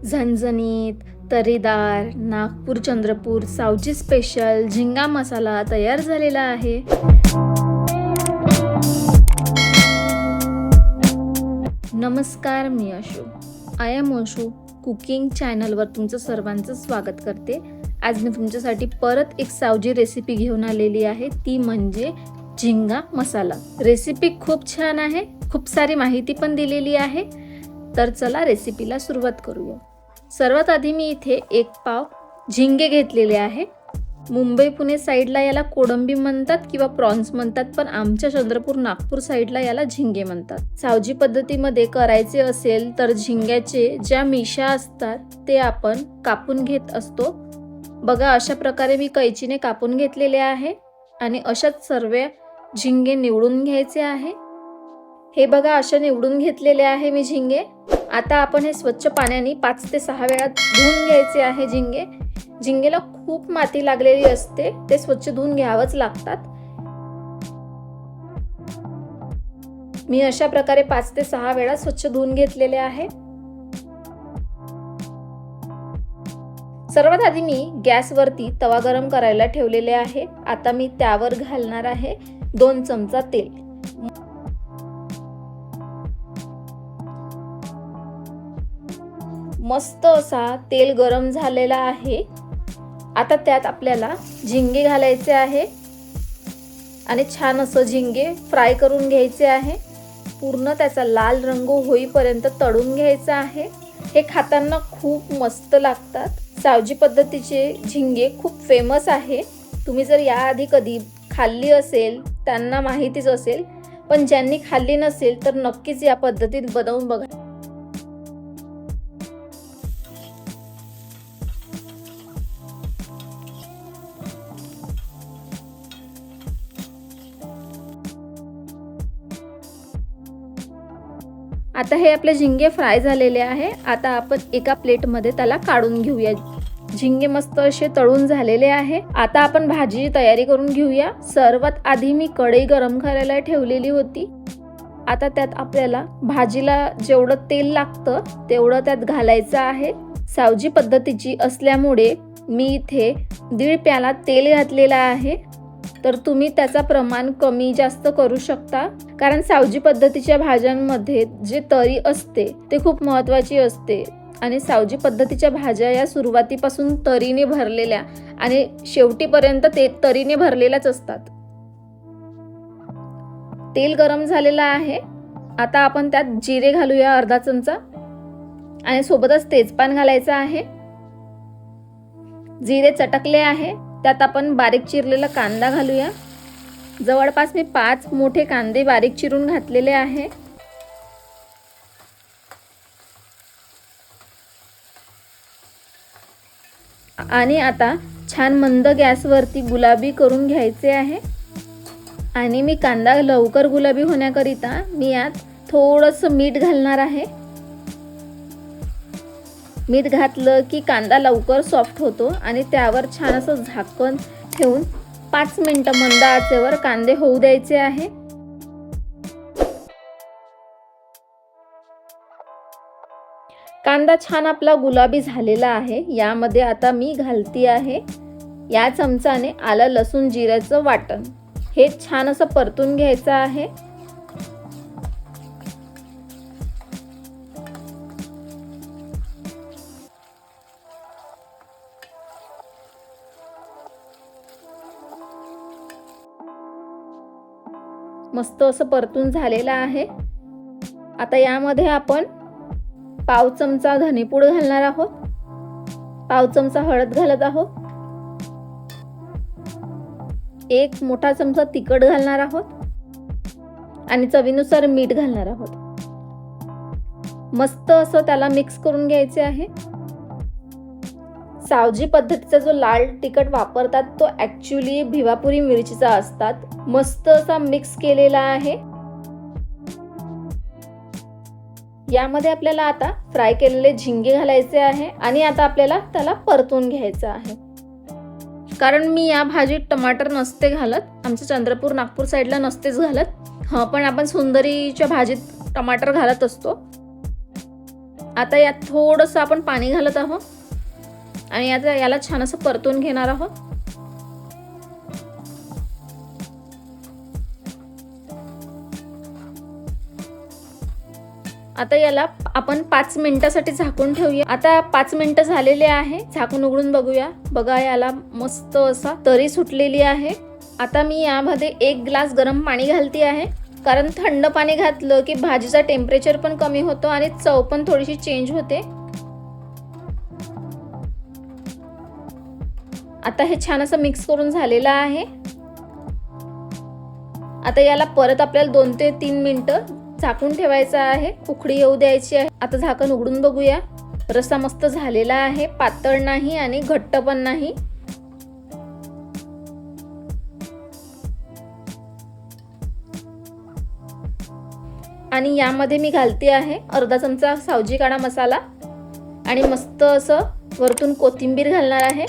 झणझणीत, तर्रीदार, नागपूर चंद्रपूर सावजी स्पेशल झिंगा मसाला तयार झालेला आहे। नमस्कार, मी Ashu. I am Ashu cooking चॅनलवर तुमचं सर्वांचं स्वागत करते। आज मी तुमच्यासाठी परत एक सावजी रेसिपी घेऊन आलेली आहे, ती म्हणजे झिंगा मसाला। रेसिपी खूप छान आहे, खूप सारी माहिती पण दिलेली आहे। तर चला रेसिपीला सुरुवात करूया। सर्वात आधी मी इथे 1 पाव झिंगे घेतलेले आहे। मुंबई पुणे साईडला याला कोळंबी म्हणतात किंवा प्रॉन्स म्हणतात, पण आमच्या चंद्रपूर नागपूर साईडला याला झिंगे म्हणतात। सावजी पद्धतीमध्ये करायचे असेल तर झिंग्याचे ज्या मिशा असतात ते आपण कापून घेत असतो। बघा, अशा प्रकारे मी कैचीने कापून घेतलेले आहे आणि अशाच सर्व झिंगे निवडून घ्यायचे आहे। हे बघा, अशा निवडून घेतलेले आहे मी झिंगे। आता आपण हे स्वच्छ पाण्याने 5 ते 6 वेळा धुवून घ्यायचे आहे झिंगे। झिंगेला खूप माती लागलेली असते, ते स्वच्छ धुवून घ्यावंच लागतात। मी अशा प्रकारे 5 ते 6 वेळा स्वच्छ धुवून घेतलेले आहे। सर्वात आधी मी गॅसवरती तवा गरम करायला ठेवलेले आहे। आता मी त्यावर घालणार आहे 2 चमचा तेल। मस्त असा तेल गरम झालेला आहे। आता त्यात आपल्याला झिंगे घालायचे आहे आणि छान असं झिंगे फ्राय करून घ्यायचे आहे। पूर्ण त्याचा लाल रंग होईपर्यंत तळून घ्यायचा आहे। हे खाताना खूप मस्त लागतात। सावजी पद्धतीचे झिंगे खूप फेमस आहे। तुम्ही जर याआधी कधी खाल्ली असेल त्यांना माहितीच असेल, पण ज्यांनी खाल्ली नसेल तर नक्कीच या पद्धतीत बनवून बघा। आता हे आपले झिंगे फ्राय झालेले आहे। आता आपण एका प्लेटमध्ये त्याला काढून घेऊया। झिंगे मस्त असे तळून झालेले आहे। आता आपण भाजीची तयारी करून घेऊया। सर्वात आधी मी कढई गरम करायला ठेवलेली होती। आता त्यात आपल्याला भाजीला जेवढं तेल लागतं तेवढं त्यात घालायचं आहे। सावजी पद्धतीची असल्यामुळे मी इथे 1.5 प्याला तेल घातलेला आहे, तर तुम्ही त्याचा प्रमाण कमी जास्त करू शकता। कारण सावजी पद्धतीच्या भाज्यांमध्ये जे तरी असते ते खूप महत्त्वाची असते आणि सावजी पद्धतीच्या भाज्या या सुरुवातीपासून तरीने भरलेल्या आणि शेवटीपर्यंत ते तरीने भरलेल्याच असतात। तेल गरम झालेलं आहे। आता आपण त्यात जिरे घालूया अर्धा चमचा आणि सोबतच तेजपान घालायचं आहे। जिरे चटकले आहे, त्यात आपण बारीक चिरलेला कांदा घालूया। जवळपास मी 5 मोठे कांदे बारीक चिरून घातलेले आहे। आणि आता छान मंद गॅसवरती गुलाबी करून घ्यायचे आहे। आणि मी कांदा लवकर गुलाबी होण्याकरिता मी यात थोडंसं मीठ घालणार आहे। मीठ घातलं की कांदा लवकर सॉफ्ट होतो आणि त्यावर छान असं झाकण ठेवून 5 मिनिटं मंद आचेवर कांदे होऊ द्यायचे आहे। कांदा छान आपला गुलाबी झालेला आहे। यामध्ये आता मी घालती आहे या चमचाने आलं लसूण जिऱ्याचं वाटण। हे छान असं परतून घ्यायचं आहे। मस्त असं परतून झालेलं आहे। आता यामध्ये आपण पाव चमचा धनेपूड घालणार आहोत, पाव चमचा हळद घालत आहोत, 1 मोठा चमचा तिखट घालणार आहोत आणि चवीनुसार मीठ घालणार आहोत। मस्त असं त्याला मिक्स करून घ्यायचे आहे। सावजी पद्धतीचा जो लाल तिखट वापरतात तो ॲक्च्युली भिवापुरी मिरचीचा असतात। मस्त असा मिक्स केलेला आहे। यामध्ये आपल्याला आता फ्राय केलेले झिंगे घालायचे आहे आणि आता आपल्याला त्याला परतून घ्यायचं आहे। कारण मी या भाजीत टमाटर नसते घालत, आमच्या चंद्रपूर नागपूर साईडला नसतेच घालत। पण आपण सुंदरीच्या भाजीत टमाटर घालत असतो। आता यात थोडंसं आपण पाणी घालत आहोत आणि आता याला छान असं परतून घेणार आहोत. आता याला आपण 5 मिनिटासाठी झाकून ठेवूया. आता 5 मिनिटं झालेले आहे. झाकून उघडून बघूया. बघा याला मस्त असा तरी सुटलेली आहे. आता मी यामध्ये 1 ग्लास गरम पाणी घालते आहे, कारण थंड पाणी घातलं की भाजीचा टेम्परेचर पण कमी होतो आणि चव पण थोडीशी चेंज होते. आता हे छान असं मिक्स करून झालेलं आहे. आता याला परत आपल्याला 2 ते 3 मिनिटं झाकून ठेवायचं आहे, उकळी येऊ द्यायची आहे. आता झाकण उघडून बघूया. रस्सा मस्त झालेला आहे, पातळ नाही आणि घट्ट पण नाही. आणि यामध्ये मी घालते आहे अर्धा चमचा सावजी काढा मसाला आणि मस्त असं वरतून कोथिंबीर घालणार आहे.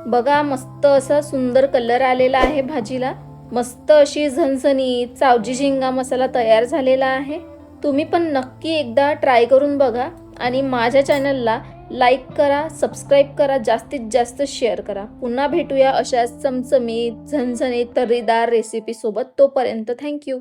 बघा मस्त असा सुंदर कलर आलेला आहे भाजीला. मस्त अशी झणझणीत सावजी झिंगा मसाला तयार झालेला आहे. तुम्ही पण नक्की एकदा ट्राय करून बघा आणि माझ्या चॅनलला लाईक करा, सबस्क्राईब करा, जास्तीत जास्त शेअर करा. पुन्हा भेटूया अशाच चमचमीत झणझणीत तर्रीदार रेसिपी सोबत. तोपर्यंत थँक्यू.